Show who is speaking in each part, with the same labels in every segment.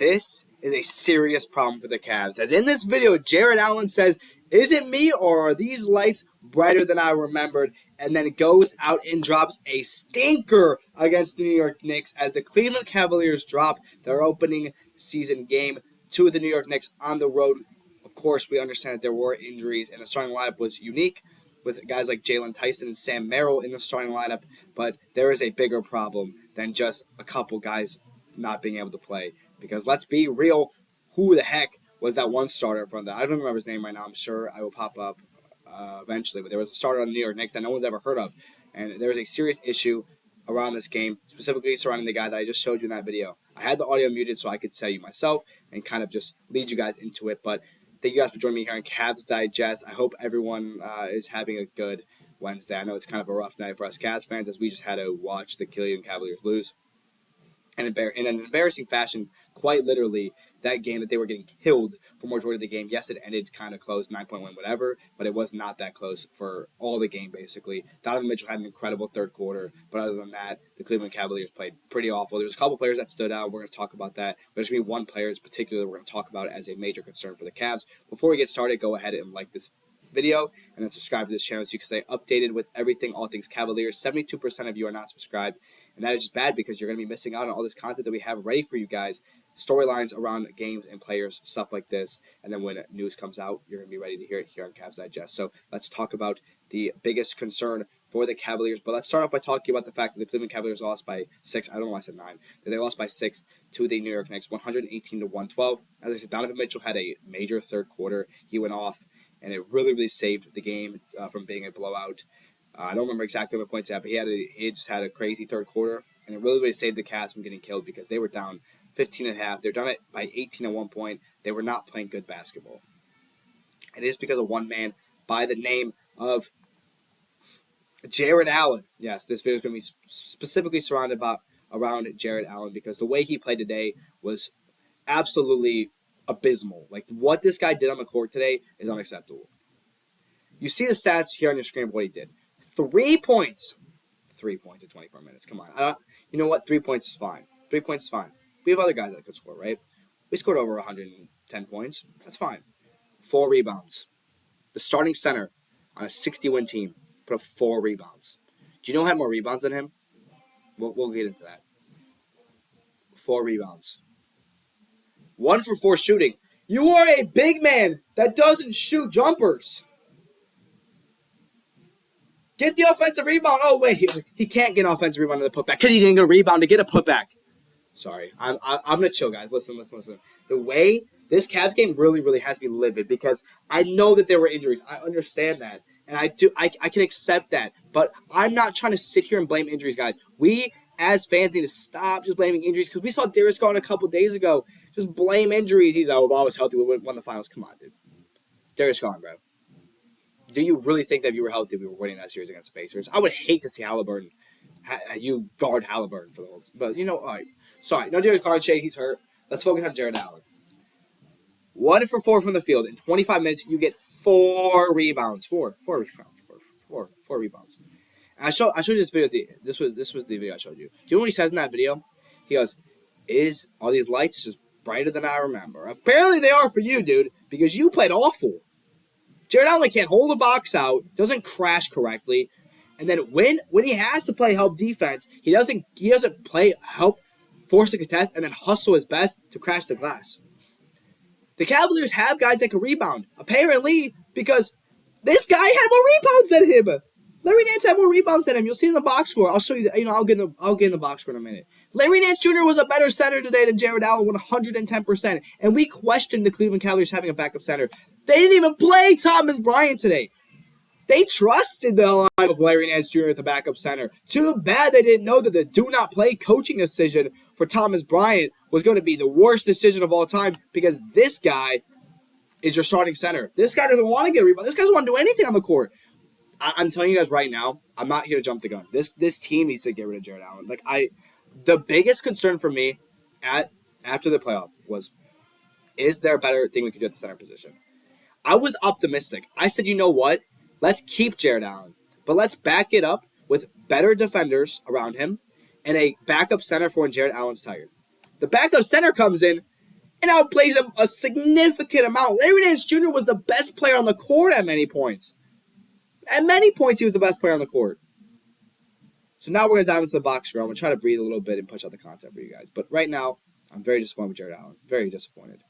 Speaker 1: this is a serious problem for the Cavs. As in this video, Jarrett Allen says, "Is it me or are these lights brighter than I remembered?" And then goes out and drops a stinker against the New York Knicks as the Cleveland Cavaliers drop their opening season game to the New York Knicks on the road. Of course, we understand that there were injuries, and the starting lineup was unique with guys like Jalen Tyson and Sam Merrill in the starting lineup, but there is a bigger problem than just a couple guys not being able to play. Because let's be real, who the heck was that one starter from that? I don't remember his name right now. I'm sure I will pop up eventually, but there was a starter on the New York Knicks that no one's ever heard of, and there was a serious issue around this game, specifically surrounding the guy that I just showed you in that video. I had the audio muted so I could tell you myself and kind of just lead you guys into it, but thank you guys for joining me here on Cavs Digest. I hope everyone is having a good Wednesday. I know it's kind of a rough night for us Cavs fans as we just had to watch the Cleveland Cavaliers lose. And in an embarrassing fashion, quite literally, that game that they were getting killed for majority of the game. Yes, it ended kind of close, 9-point win, whatever, but it was not that close for all the game, basically. Donovan Mitchell had an incredible third quarter, but other than that, the Cleveland Cavaliers played pretty awful. There was a couple players that stood out. We're going to talk about that. There's going to be one player in particular we're going to talk about as a major concern for the Cavs. Before we get started, go ahead and like this video and then subscribe to this channel so you can stay updated with everything, all things Cavaliers. 72% of you are not subscribed, and that is just bad because you're going to be missing out on all this content that we have ready for you guys. Storylines around games and players, stuff like this. And then when news comes out, you're going to be ready to hear it here on Cavs Digest. So let's talk about the biggest concern for the Cavaliers. But let's start off by talking about the fact that the Cleveland Cavaliers lost by 6. I don't know why I said 9. They lost by 6 to the New York Knicks, 118-112. As I said, Donovan Mitchell had a major third quarter. He went off, and it really, really saved the game from being a blowout. I don't remember exactly what points at, but he just had a crazy third quarter, and it really, really saved the Cavs from getting killed because they were down 15.5. They're down it by 18 at one point. They were not playing good basketball. And it is because of one man by the name of Jarrett Allen. Yes, this video is going to be specifically surrounded around Jarrett Allen because the way he played today was absolutely abysmal. Like, what this guy did on the court today is unacceptable. You see the stats here on your screen of what he did. 3 points. 3 points in 24 minutes. Come on. You know what? 3 points is fine. 3 points is fine. We have other guys that could score, right? We scored over 110 points. That's fine. 4 rebounds. The starting center on a 60-win team put up 4 rebounds. Do you know who had more rebounds than him? We'll get into that. 4 rebounds. 1 for 4 shooting. You are a big man that doesn't shoot jumpers. Get the offensive rebound. Oh, wait. He can't get an offensive rebound to the putback because he didn't get a rebound to get a putback. Sorry. I'm going to chill, guys. Listen. The way this Cavs game really, really has me livid because I know that there were injuries. I understand that. And I can accept that. But I'm not trying to sit here and blame injuries, guys. We, as fans, need to stop just blaming injuries because we saw Darius Garland a couple days ago. Just blame injuries. He's, if I was healthy, we would have won the finals. Come on, dude. Darius Garland, bro. Do you really think that if you were healthy, we were winning that series against the Pacers? I would hate to see Halliburton. You guard Halliburton for the whole. But, you know, all right. Sorry. No Darius Garland, Shea. He's hurt. Let's focus on Jarrett Allen. 1 for 4 from the field. In 25 minutes, you get 4 rebounds. 4 rebounds. 4 rebounds. And I showed you this video. This was the video I showed you. Do you know what he says in that video? He goes, "Are these lights just brighter than I remember?" Apparently they are for you, dude, because you played awful. Jarrett Allen can't hold the box out, doesn't crash correctly, and then when he has to play help defense, he doesn't play help, force a contest, and then hustle his best to crash the glass. The Cavaliers have guys that can rebound, apparently, because this guy had more rebounds than him. Larry Nance had more rebounds than him. You'll see in the box score. I'll show you. I'll get in the box score in a minute. Larry Nance Jr. was a better center today than Jarrett Allen, 110%. And we questioned the Cleveland Cavaliers having a backup center. They didn't even play Thomas Bryant today. They trusted the line of Larry Nance Jr. at the backup center. Too bad they didn't know that the do-not-play coaching decision for Thomas Bryant was going to be the worst decision of all time because this guy is your starting center. This guy doesn't want to get a rebound. This guy doesn't want to do anything on the court. I'm telling you guys right now, I'm not here to jump the gun. This team needs to get rid of Jarrett Allen. The biggest concern for me after the playoff was, is there a better thing we could do at the center position? I was optimistic. I said, you know what? Let's keep Jarrett Allen, but let's back it up with better defenders around him and a backup center for when Jarrett Allen's tired. The backup center comes in, and outplays him a significant amount. Larry Nance Jr. was the best player on the court at many points. At many points, he was the best player on the court. So now we're going to dive into the box score. I'm going to try to breathe a little bit and push out the content for you guys. But right now, I'm very disappointed with Jarrett Allen. Very disappointed.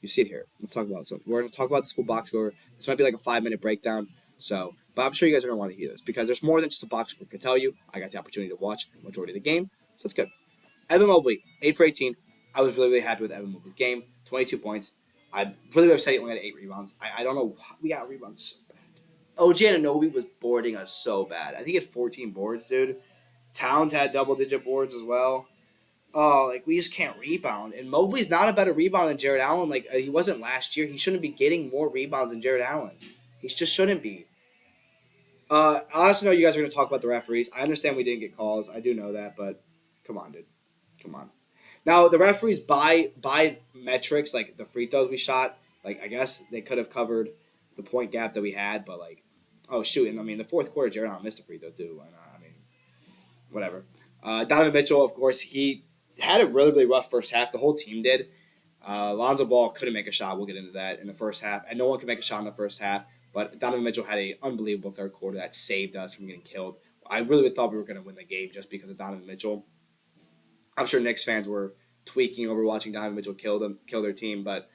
Speaker 1: You see it here. Let's talk about it. So we're going to talk about this full box score. This might be like a 5-minute breakdown. But I'm sure you guys are going to want to hear this because there's more than just a box score. I can tell you, I got the opportunity to watch the majority of the game. So it's good. Evan Mobley, 8 for 18. I was really, really happy with Evan Mobley's game. 22 points. I'm really upset he only had 8 rebounds. I don't know. We got rebounds so bad. OG Anunoby was boarding us so bad. I think he had 14 boards, dude. Towns had double-digit boards as well. Oh, we just can't rebound. And Mobley's not a better rebounder than Jarrett Allen. He wasn't last year. He shouldn't be getting more rebounds than Jarrett Allen. He just shouldn't be. I also know you guys are going to talk about the referees. I understand we didn't get calls. I do know that, but come on, dude. Come on. Now, the referees, by metrics, like the free throws we shot, I guess they could have covered the point gap that we had, but, oh, shoot. And, the fourth quarter, Jarrett Allen missed a free throw, too. And, whatever. Donovan Mitchell, of course, he had a really, really rough first half. The whole team did. Lonzo Ball couldn't make a shot. We'll get into that in the first half. And no one could make a shot in the first half. But Donovan Mitchell had an unbelievable third quarter that saved us from getting killed. I really thought we were going to win the game just because of Donovan Mitchell. I'm sure Knicks fans were tweaking over watching Donovan Mitchell kill their team. But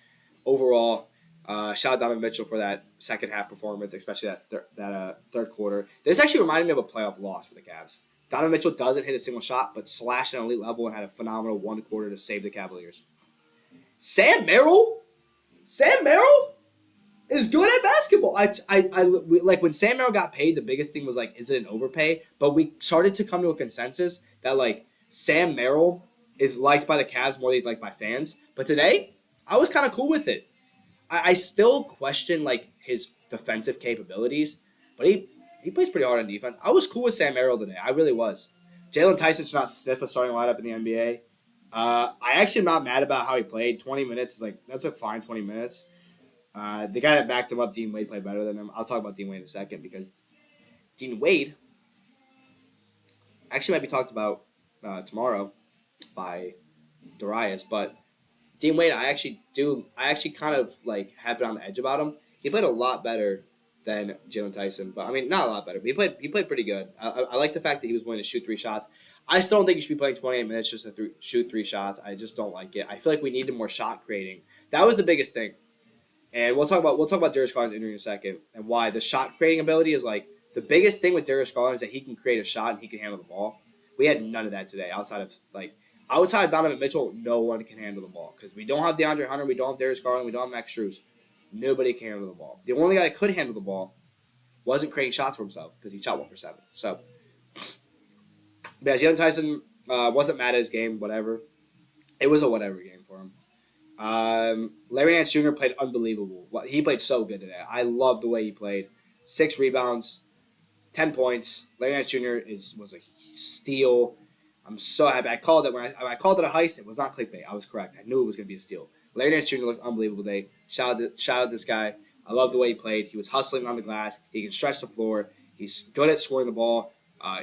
Speaker 1: overall, shout out Donovan Mitchell for that second half performance, especially that third quarter. This actually reminded me of a playoff loss for the Cavs. Donovan Mitchell doesn't hit a single shot, but slashed at an elite level and had a phenomenal one quarter to save the Cavaliers. Sam Merrill is good at basketball. When Sam Merrill got paid, the biggest thing was is it an overpay? But we started to come to a consensus that Sam Merrill is liked by the Cavs more than he's liked by fans. But today, I was kind of cool with it. I still question his defensive capabilities, but he plays pretty hard on defense. I was cool with Sam Merrill today. I really was. Jalen Tyson should not sniff a starting lineup in the NBA. I actually am not mad about how he played. 20 minutes that's a fine 20 minutes. The guy that backed him up, Dean Wade, played better than him. I'll talk about Dean Wade in a second because Dean Wade actually might be talked about tomorrow by Darius, but Dean Wade, I actually kind of have been on the edge about him. He played a lot better than Jalen Tyson, but not a lot better. But he played pretty good. I like the fact that he was willing to shoot 3 shots. I still don't think you should be playing 28 minutes just to shoot 3 shots. I just don't like it. I feel like we needed more shot creating. That was the biggest thing. And we'll talk about Darius Garland's injury in a second and why the shot creating ability is the biggest thing with Darius Garland is that he can create a shot and he can handle the ball. We had none of that today. Outside of Donovan Mitchell, no one can handle the ball because we don't have DeAndre Hunter, we don't have Darius Garland, we don't have Max Strus. Nobody can handle the ball. The only guy that could handle the ball wasn't creating shots for himself because he shot 1 for 7. So, Jalen Tyson wasn't mad at his game. Whatever, it was a whatever game for him. Larry Nance Jr. played unbelievable. He played so good today. I love the way he played. 6 rebounds, 10 points. Larry Nance Jr. was a steal. I'm so happy. I called it when I called it a heist. It was not clickbait. I was correct. I knew it was going to be a steal. Larry Nance Jr. looked unbelievable today. Shout out this guy. I love the way he played. He was hustling on the glass. He can stretch the floor. He's good at scoring the ball.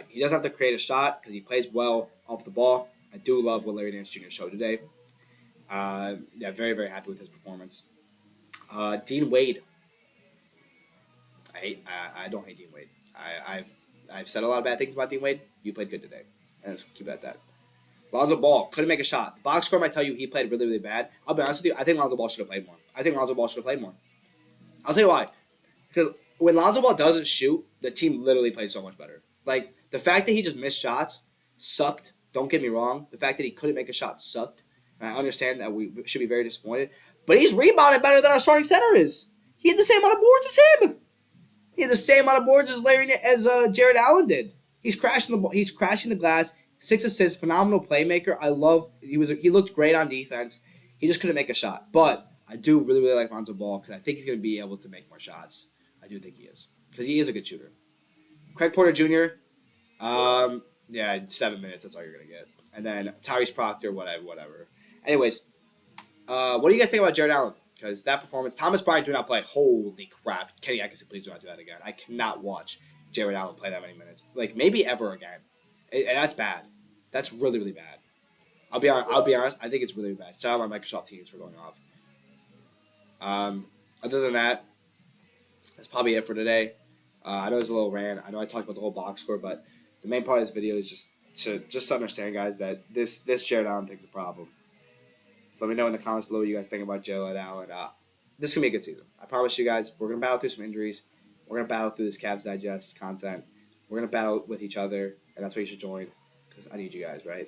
Speaker 1: He doesn't have to create a shot because he plays well off the ball. I do love what Larry Nance Jr. showed today. Very, very happy with his performance. Dean Wade. I don't hate Dean Wade. I've said a lot of bad things about Dean Wade. You played good today. And let's keep it at that. Lonzo Ball couldn't make a shot. The box score might tell you he played really, really bad. I'll be honest with you. I think Lonzo Ball should have played more. I'll tell you why. Because when Lonzo Ball doesn't shoot, the team literally plays so much better. The fact that he just missed shots sucked. Don't get me wrong. The fact that he couldn't make a shot sucked. And I understand that we should be very disappointed. But he's rebounded better than our starting center is. He had the same amount of boards as him. He had the same amount of boards as Jarrett Allen did. He's crashing the ball. He's crashing the glass. 6 assists. Phenomenal playmaker. He looked great on defense. He just couldn't make a shot. But I do really, really like Lonzo Ball because I think he's going to be able to make more shots. I do think he is. Because he is a good shooter. Craig Porter Jr., 7 minutes. That's all you're going to get. And then Tyrese Proctor, whatever. Anyways, what do you guys think about Jarrett Allen? Because that performance, Thomas Bryant do not play. Holy crap. Kenny Atkinson, please do not do that again. I cannot watch Jarrett Allen play that many minutes. Maybe ever again. And that's bad. That's really, really bad. I'll be honest. I think it's really bad. Shout out my Microsoft Teams for going off. Other than that, that's probably it for today. I know it's a little rant. I know I talked about the whole box score, but the main part of this video is just to understand, guys, that this Jarrett Allen thing's a problem. So let me know in the comments below what you guys think about Jarrett Allen. This is gonna be a good season. I promise you guys. We're gonna battle through some injuries. We're gonna battle through this Cavs Digest content. We're gonna battle with each other, and that's why you should join. Because I need you guys, right?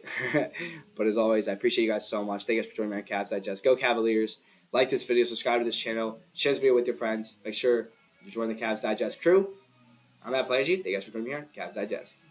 Speaker 1: But as always, I appreciate you guys so much. Thank you guys for joining me on Cavs Digest. Go Cavaliers. Like this video, subscribe to this channel, share this video with your friends. Make sure you join the Cavs Digest crew. I'm Matt Palange. Thank you guys for joining me here on Cavs Digest.